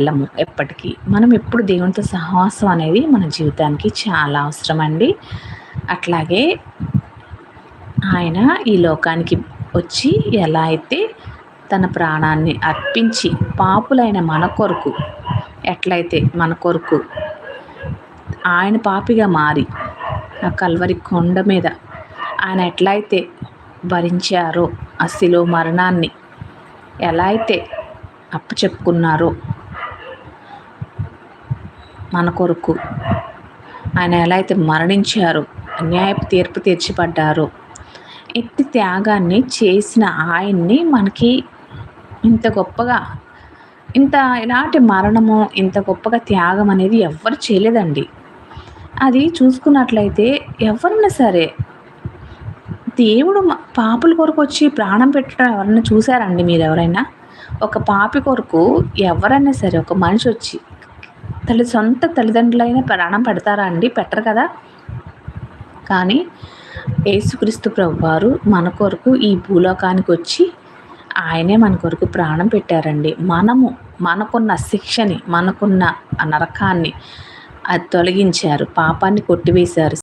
వెళ్ళము ఎప్పటికీ. మనం ఎప్పుడు దేవునితో సహవాసం అనేది మన జీవితానికి చాలా అవసరం అండి. అట్లాగే ఆయన ఈ లోకానికి వచ్చి ఎలా అయితే తన ప్రాణాన్ని అర్పించి పాపులైన మన కొరకు ఎట్లయితే మన కొరకు ఆయన పాపిగా మారి ఆ కల్వరి కొండ మీద ఆయన ఎట్లయితే భరించారో ఆ శిలువ మరణాన్ని ఎలా అయితే అప్పచెప్పుకున్నారో మన కొరకు ఆయన ఎలా అయితే మరణించారో న్యాయపు తీర్పు తీర్చిపడ్డారో ఎట్టి త్యాగాన్ని చేసిన ఆయన్ని మనకి ఇంత గొప్పగా ఇలాంటి మరణము ఇంత గొప్పగా త్యాగం అనేది ఎవ్వరు చేయలేదండి. అది చూసుకున్నట్లయితే ఎవరైనా సరే దేవుడు పాపుల కొరకు వచ్చి ప్రాణం పెట్టడం ఎవరైనా చూసారండి మీరు ఎవరైనా? ఒక పాపి కొరకు ఎవరైనా సరే ఒక మనిషి వచ్చి సొంత తల్లిదండ్రులైనా ప్రాణం పెడతారా అండి? పెట్టరు కదా. కానీ యేసుక్రీస్తు ప్రభువారు మన కొరకు ఈ భూలోకానికి వచ్చి ఆయనే మన కొరకు ప్రాణం పెట్టారండి. మనకున్న శిక్షని మనకున్న ఆ నరకాన్ని అది తొలగించారు, పాపాన్ని కొట్టివేశారు.